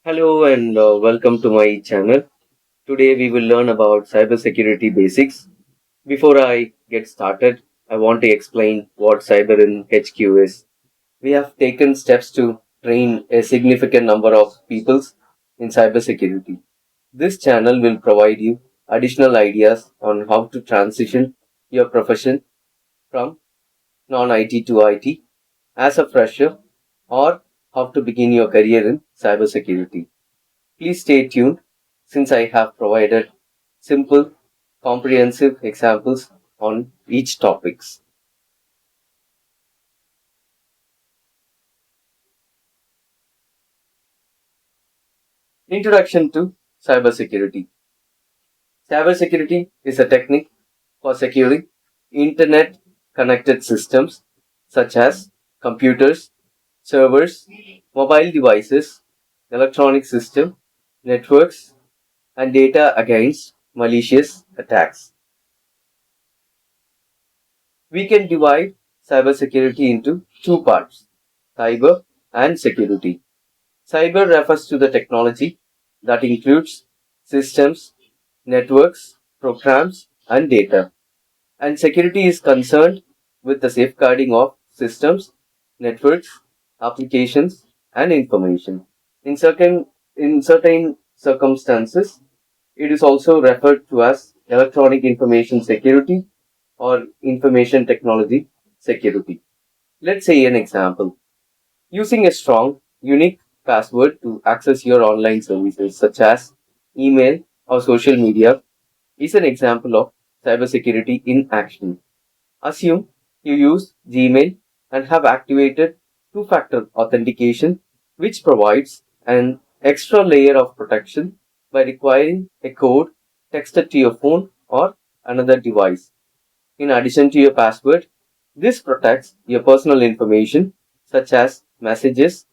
Hello and welcome to my channel. Today we will learn about cybersecurity basics. Before I get started, I want to explain what cyber in HQ is. We have taken steps to train a significant number of peoples in cybersecurity. This channel will provide you additional ideas on how to transition your profession from non-IT to IT as a fresher or how to begin your career in cybersecurity. Please stay tuned since I have provided simple, comprehensive examples on each topics. Introduction to cybersecurity. Cybersecurity is a technique for securing internet connected systems such as computers, servers, mobile devices, electronic system, networks, and data against malicious attacks. We can divide cybersecurity into two parts, cyber and security. Cyber refers to the technology that includes systems, networks, programs, and data. And security is concerned with the safeguarding of systems, networks, applications, and information. In certain circumstances, it is also referred to as electronic information security or information technology security. Let's say an example. Using a strong, unique password to access your online services such as email or social media is an example of cybersecurity in action. Assume you use Gmail and have activated two factor authentication, which provides an extra layer of protection by requiring a code texted to your phone or another device. In addition to your password, this protects your personal information such as messages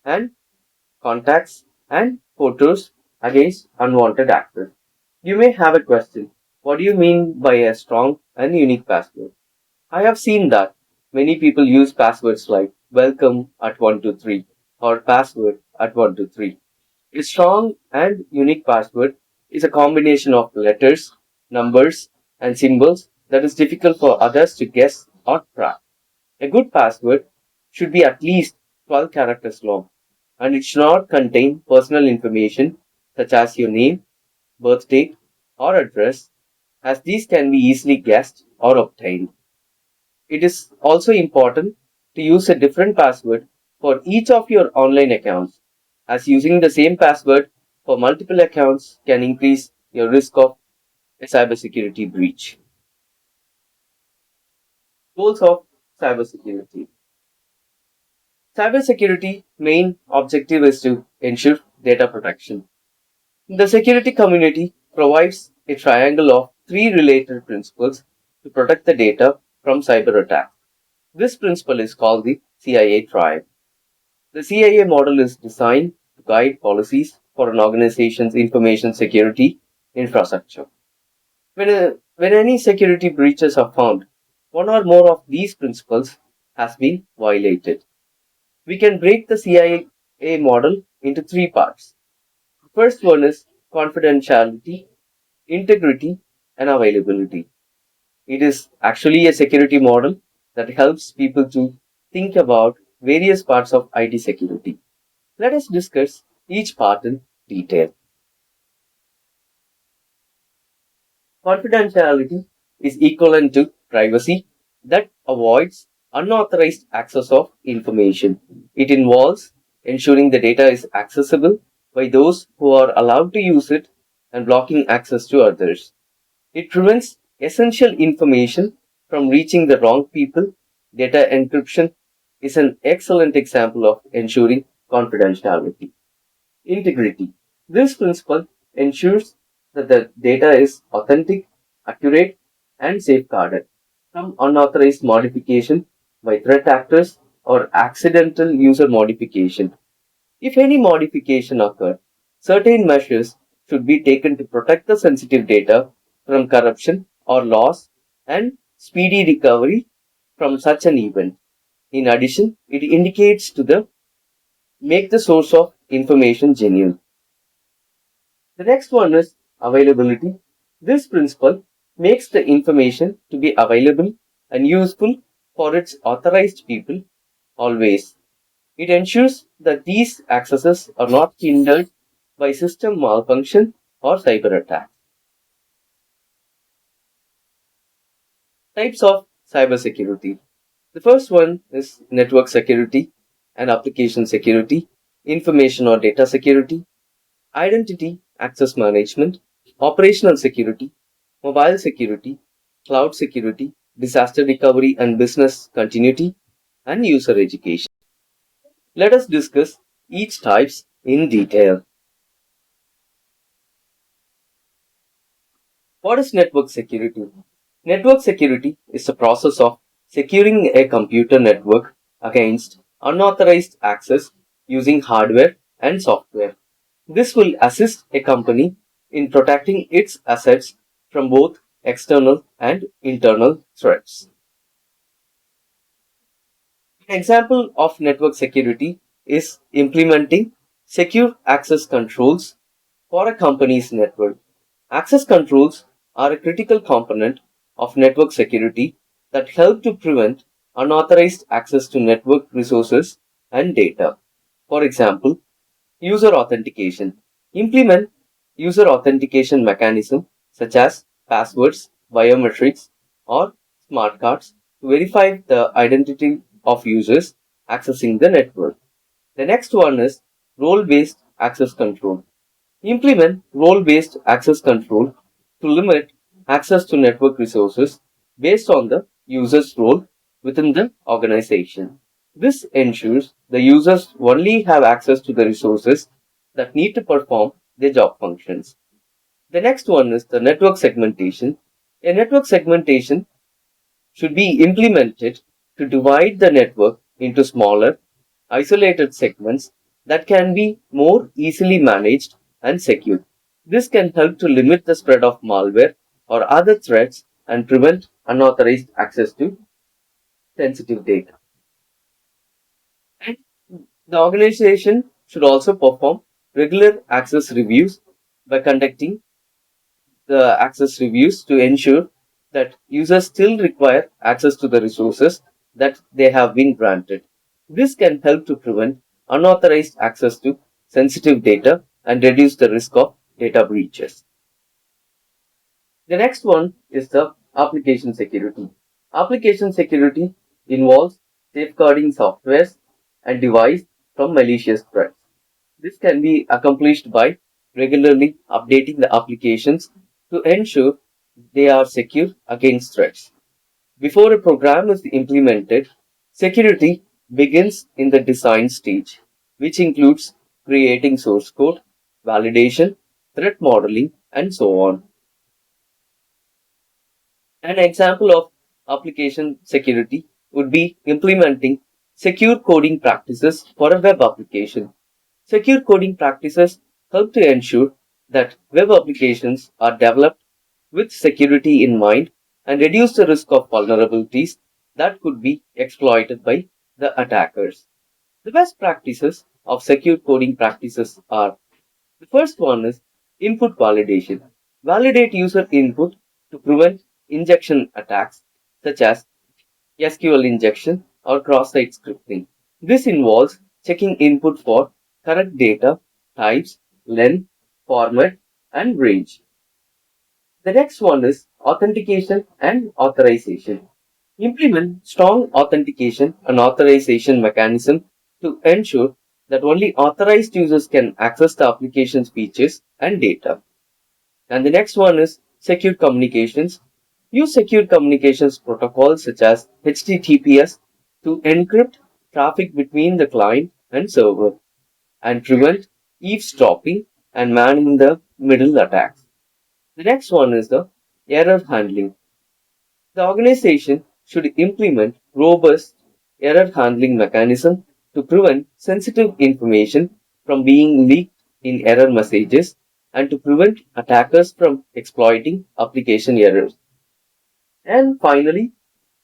and contacts and photos against unwanted access. You may have a question. What do you mean by a strong and unique password? I have seen that many people use passwords like welcome at 123 or password at 123. A strong and unique password is a combination of letters, numbers, and symbols that is difficult for others to guess or crack. A good password should be at least 12 characters long, and it should not contain personal information such as your name, birth date, or address, as these can be easily guessed or obtained. It is also important to use a different password for each of your online accounts, as using the same password for multiple accounts can increase your risk of a cybersecurity breach. Goals of cybersecurity. Cybersecurity main objective is to ensure data protection. The security community provides a triangle of three related principles to protect the data from cyber attacks. This principle is called the CIA triad. The CIA model is designed to guide policies for an organization's information security infrastructure. When any security breaches are found, one or more of these principles has been violated. We can break the CIA model into three parts. The first one is confidentiality, integrity, and availability. It is actually a security model that helps people to think about various parts of IT security. Let us discuss each part in detail. Confidentiality is equivalent to privacy that avoids unauthorized access of information. It involves ensuring the data is accessible by those who are allowed to use it and blocking access to others. It prevents essential information from reaching the wrong people. Data encryption is an excellent example of ensuring confidentiality. Integrity. This principle ensures that the data is authentic, accurate, and safeguarded from unauthorized modification by threat actors or accidental user modification. If any modification occurs, certain measures should be taken to protect the sensitive data from corruption or loss and speedy recovery from such an event. In addition, it indicates to the make the source of information genuine. The next one is availability. This principle makes the information to be available and useful for its authorized people always. It ensures that these accesses are not hindered by system malfunction or cyber attack. Types of cybersecurity. The first one is network security and application security, information or data security, identity access management, operational security, mobile security, cloud security, disaster recovery and business continuity, and user education. Let us discuss each types in detail. What is network security? Network security is the process of securing a computer network against unauthorized access using hardware and software. This will assist a company in protecting its assets from both external and internal threats. An example of network security is implementing secure access controls for a company's network. Access controls are a critical component of network security that help to prevent unauthorized access to network resources and data. For example, user authentication. Implement user authentication mechanism such as passwords, biometrics, or smart cards to verify the identity of users accessing the network. The next one is role-based access control. Implement role-based access control to limit access to network resources based on the user's role within the organization. This ensures the users only have access to the resources that need to perform their job functions. The next one is the network segmentation. A network segmentation should be implemented to divide the network into smaller, isolated segments that can be more easily managed and secured. This can help to limit the spread of malware or other threats and prevent unauthorized access to sensitive data. And the organization should also perform regular access reviews by conducting the access reviews to ensure that users still require access to the resources that they have been granted. This can help to prevent unauthorized access to sensitive data and reduce the risk of data breaches. The next one is the application security. Application security involves safeguarding softwares and devices from malicious threats. This can be accomplished by regularly updating the applications to ensure they are secure against threats. Before a program is implemented, security begins in the design stage, which includes creating source code, validation, threat modeling, and so on. An example of application security would be implementing secure coding practices for a web application. Secure coding practices help to ensure that web applications are developed with security in mind and reduce the risk of vulnerabilities that could be exploited by the attackers. The best practices of secure coding practices are: the first one is input validation. Validate user input to prevent injection attacks such as SQL injection or cross-site scripting. This involves checking input for correct data, types, length, format, and range. The next one is authentication and authorization. Implement strong authentication and authorization mechanism to ensure that only authorized users can access the application's features and data. And the next one is secure communications. Use secure communications protocols such as HTTPS to encrypt traffic between the client and server and prevent eavesdropping and man in the middle attacks. The next one is the error handling. The organization should implement robust error handling mechanism to prevent sensitive information from being leaked in error messages and to prevent attackers from exploiting application errors. And finally,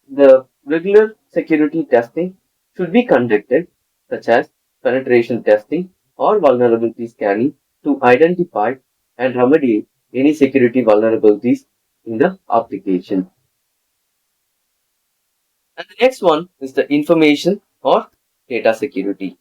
the regular security testing should be conducted, such as penetration testing or vulnerability scanning to identify and remediate any security vulnerabilities in the application. And the next one is the information or data security.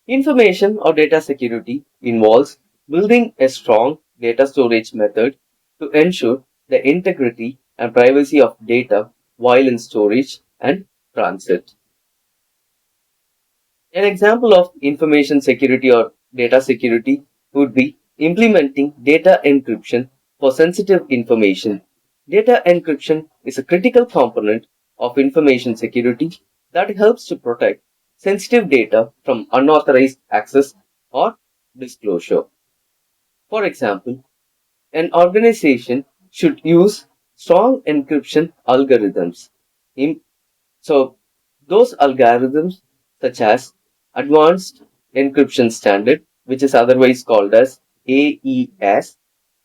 Information or data security involves building a strong data storage method to ensure the integrity and privacy of data while in storage and transit. An example of information security or data security would be implementing data encryption for sensitive information. Data encryption is a critical component of information security that helps to protect sensitive data from unauthorized access or disclosure. For example, an organization should use strong encryption algorithms. Im- So, those algorithms, such as Advanced Encryption Standard, which is otherwise called as AES,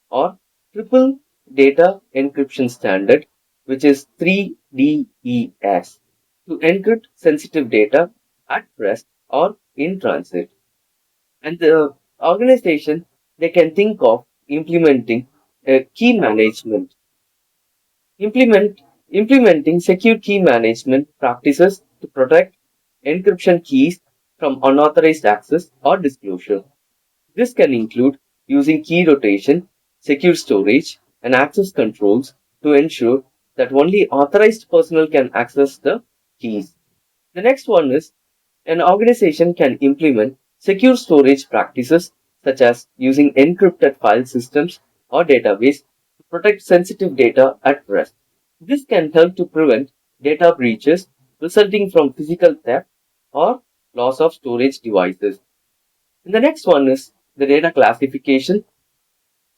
or Triple Data Encryption Standard, which is 3DES, to encrypt sensitive data at rest or in transit. And the organization, they can think of implementing a key management Implement, implementing secure key management practices to protect encryption keys from unauthorized access or disclosure. This can include using key rotation, secure storage, and access controls to ensure that only authorized personnel can access the keys. The next one is an organization can implement secure storage practices such as using encrypted file systems or database to protect sensitive data at rest. This can help to prevent data breaches resulting from physical theft or loss of storage devices. And the next one is the data classification.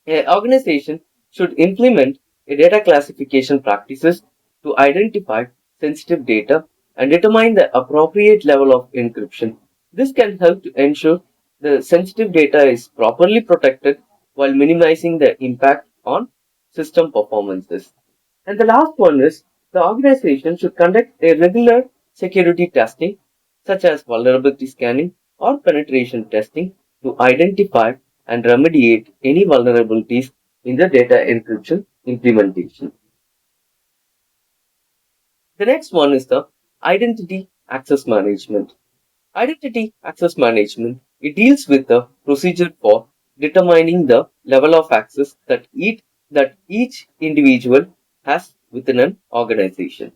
An organization should implement a data classification practices to identify sensitive data and determine the appropriate level of encryption. This can help to ensure the sensitive data is properly protected while minimizing the impact on system performances. And the last one is the organization should conduct a regular security testing, such as vulnerability scanning or penetration testing, to identify and remediate any vulnerabilities in the data encryption implementation. The next one is the identity access management. Identity access management, it deals with the procedure for determining the level of access that each individual has within an organization.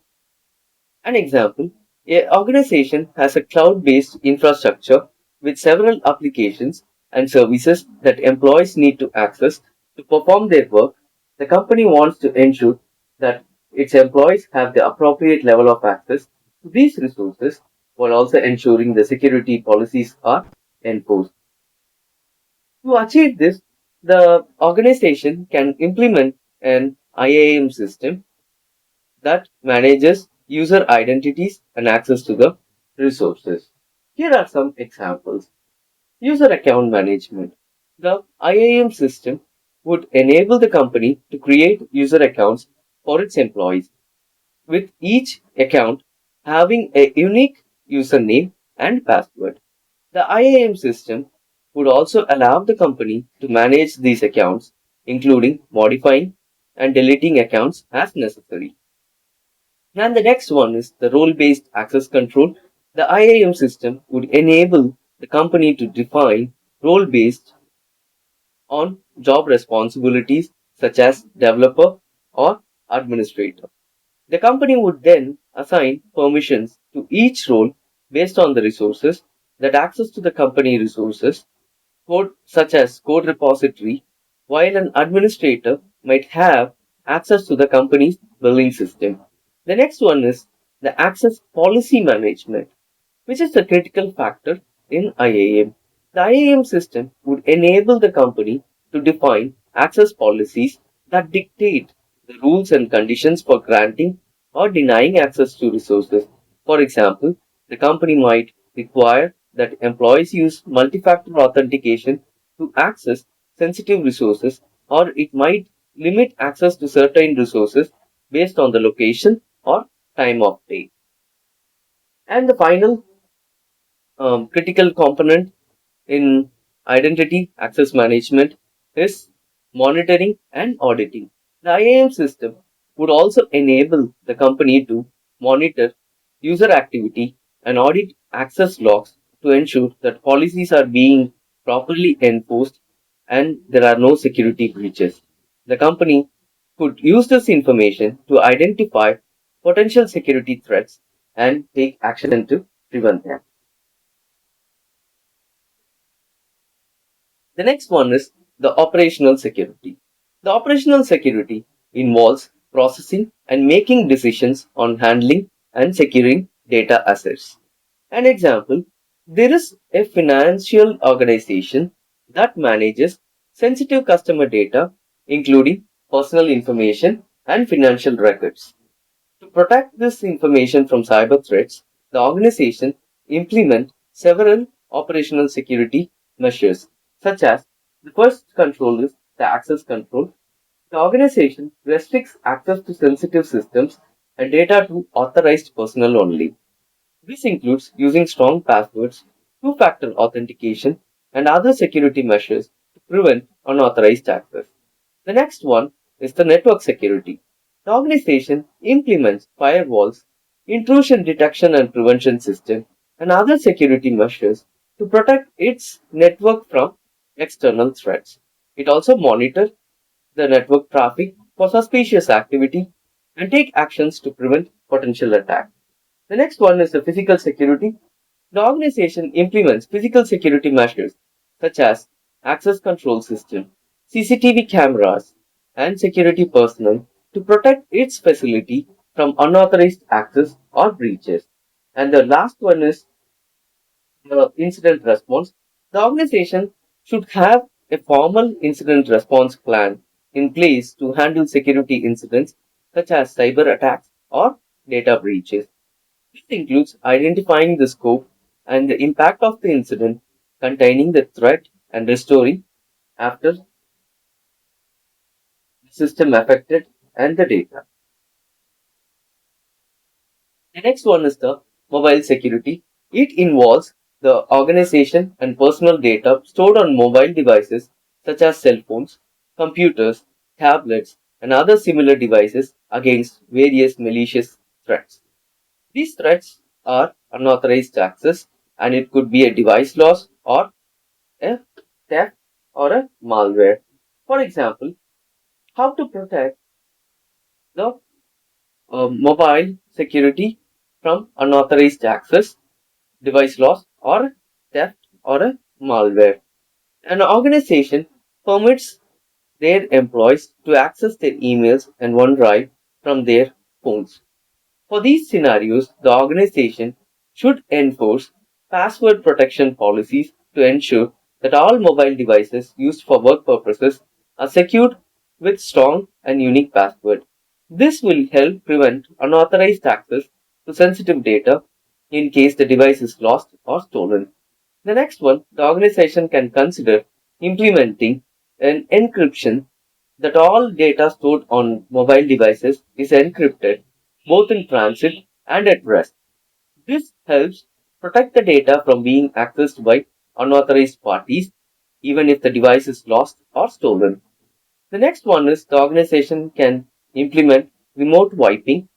An example, a organization has a cloud-based infrastructure with several applications and services that employees need to access to perform their work. The company wants to ensure that its employees have the appropriate level of access to these resources while also ensuring the security policies are enforced. To achieve this, the organization can implement an IAM system that manages user identities and access to the resources. Here are some examples. User account management. The IAM system would enable the company to create user accounts for its employees, with each account having a unique username and password. The IAM system would also allow the company to manage these accounts, including modifying and deleting accounts as necessary. And the next one is the role-based access control. The IAM system would enable the company to define role based on job responsibilities such as developer or administrator. The company would then assign permissions to each role based on the resources that access to the company resources, code such as code repository, while an administrator might have access to the company's billing system. The next one is the access policy management, which is a critical factor in IAM. The IAM system would enable the company to define access policies that dictate the rules and conditions for granting or denying access to resources. For example, the company might require that employees use multi-factor authentication to access sensitive resources, or it might limit access to certain resources based on the location or time of day. And the final critical component in identity access management is monitoring and auditing. The IAM system would also enable the company to monitor user activity and audit access logs to ensure that policies are being properly enforced and there are no security breaches. The company could use this information to identify potential security threats and take action to prevent them. The next one is the operational security. The operational security involves processing and making decisions on handling and securing data assets. An example, there is a financial organization that manages sensitive customer data, including personal information and financial records. To protect this information from cyber threats, the organization implements several operational security measures, such as the first control is the access control. The organization restricts access to sensitive systems and data to authorized personnel only. This includes using strong passwords, two-factor authentication, and other security measures to prevent unauthorized access. The next one is the network security. The organization implements firewalls, intrusion detection and prevention system, and other security measures to protect its network from external threats. It also monitors the network traffic for suspicious activity and take actions to prevent potential attacks. The next one is the physical security. The organization implements physical security measures such as access control system, CCTV cameras, and security personnel to protect its facility from unauthorized access or breaches. And the last one is incident response. The organization should have a formal incident response plan in place to handle security incidents such as cyber attacks or data breaches. This includes identifying the scope and the impact of the incident, containing the threat, and restoring after the system affected and the data. The next one is the mobile security. It involves the organization and personal data stored on mobile devices such as cell phones, computers, tablets, and other similar devices against various malicious threats. These threats are unauthorized access, and it could be a device loss or a theft or a malware. For example, how to protect the mobile security from unauthorized access, device loss, or theft or a malware. An organization permits their employees to access their emails and OneDrive from their phones. For these scenarios, the organization should enforce password protection policies to ensure that all mobile devices used for work purposes are secured with strong and unique password. This will help prevent unauthorized access to sensitive data in case the device is lost or stolen. The next one, the organization can consider implementing an encryption that all data stored on mobile devices is encrypted both in transit and at rest. This helps protect the data from being accessed by unauthorized parties, even if the device is lost or stolen. The next one is the organization can implement remote wiping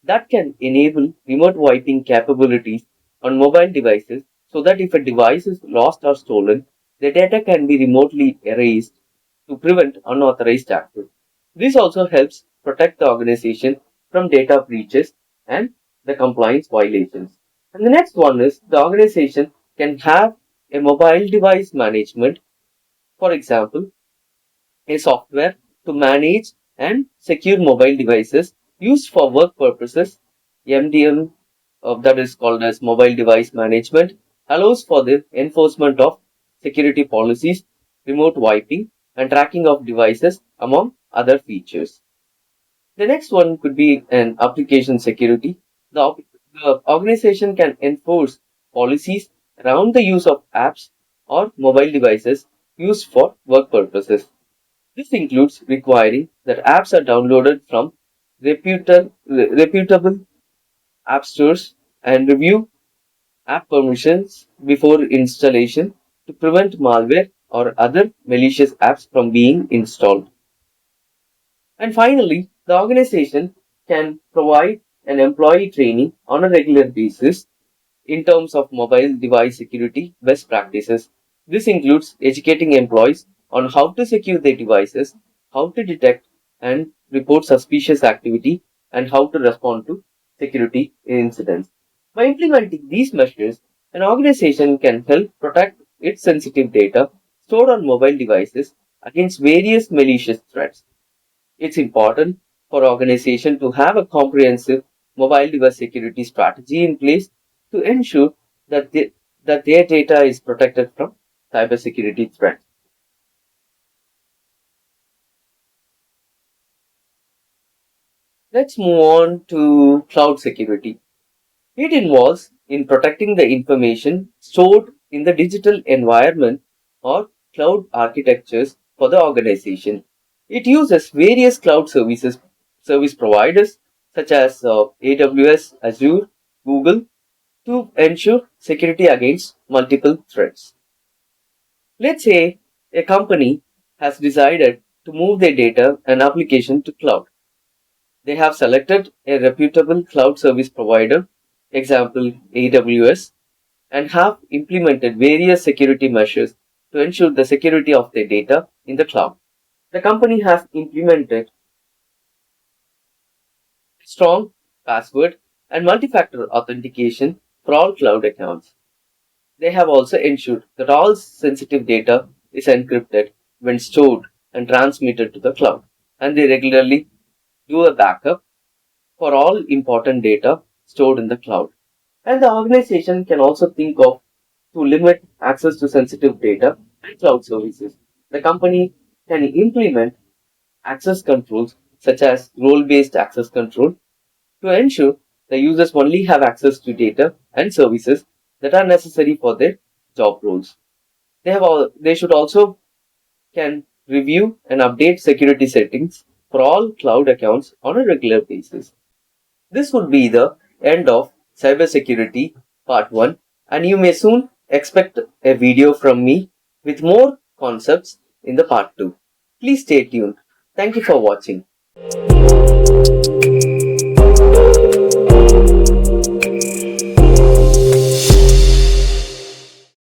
that can enable remote wiping capabilities on mobile devices so that if a device is lost or stolen, the data can be remotely erased to prevent unauthorized access. This also helps protect the organization from data breaches and the compliance violations. And the next one is the organization can have a mobile device management, for example, a software to manage and secure mobile devices used for work purposes. MDM, that is called as mobile device management, allows for the enforcement of security policies, remote wiping, and tracking of devices, among other features. The next one could be an application security. The organization can enforce policies around the use of apps or mobile devices used for work purposes. This includes requiring that apps are downloaded from reputable app stores and review app permissions before installation to prevent malware or other malicious apps from being installed. And finally, the organization can provide an employee training on a regular basis in terms of mobile device security best practices. This includes educating employees on how to secure their devices, how to detect and report suspicious activity, and how to respond to security incidents. By implementing these measures, an organization can help protect its sensitive data stored on mobile devices against various malicious threats. It's important for organizations to have a comprehensive mobile device security strategy in place to ensure that, that their data is protected from cybersecurity threats. Let's move on to cloud security. It involves in protecting the information stored in the digital environment or cloud architectures for the organization. It uses various cloud service providers such as AWS, Azure, Google to ensure security against multiple threats. Let's say a company has decided to move their data and application to cloud. They have selected a reputable cloud service provider, example AWS, and have implemented various security measures to ensure the security of their data in the cloud. The company has implemented strong password and multi-factor authentication for all cloud accounts. They have also ensured that all sensitive data is encrypted when stored and transmitted to the cloud, and they regularly do a backup for all important data stored in the cloud. And the organization can also think of to limit access to sensitive data and cloud services. The company can implement access controls such as role-based access control to ensure the users only have access to data and services that are necessary for their job roles. They should also can review and update security settings for all cloud accounts on a regular basis. This would be the end of cybersecurity part 1, and you may soon expect a video from me with more concepts in the part 2. Please stay tuned. Thank you for watching.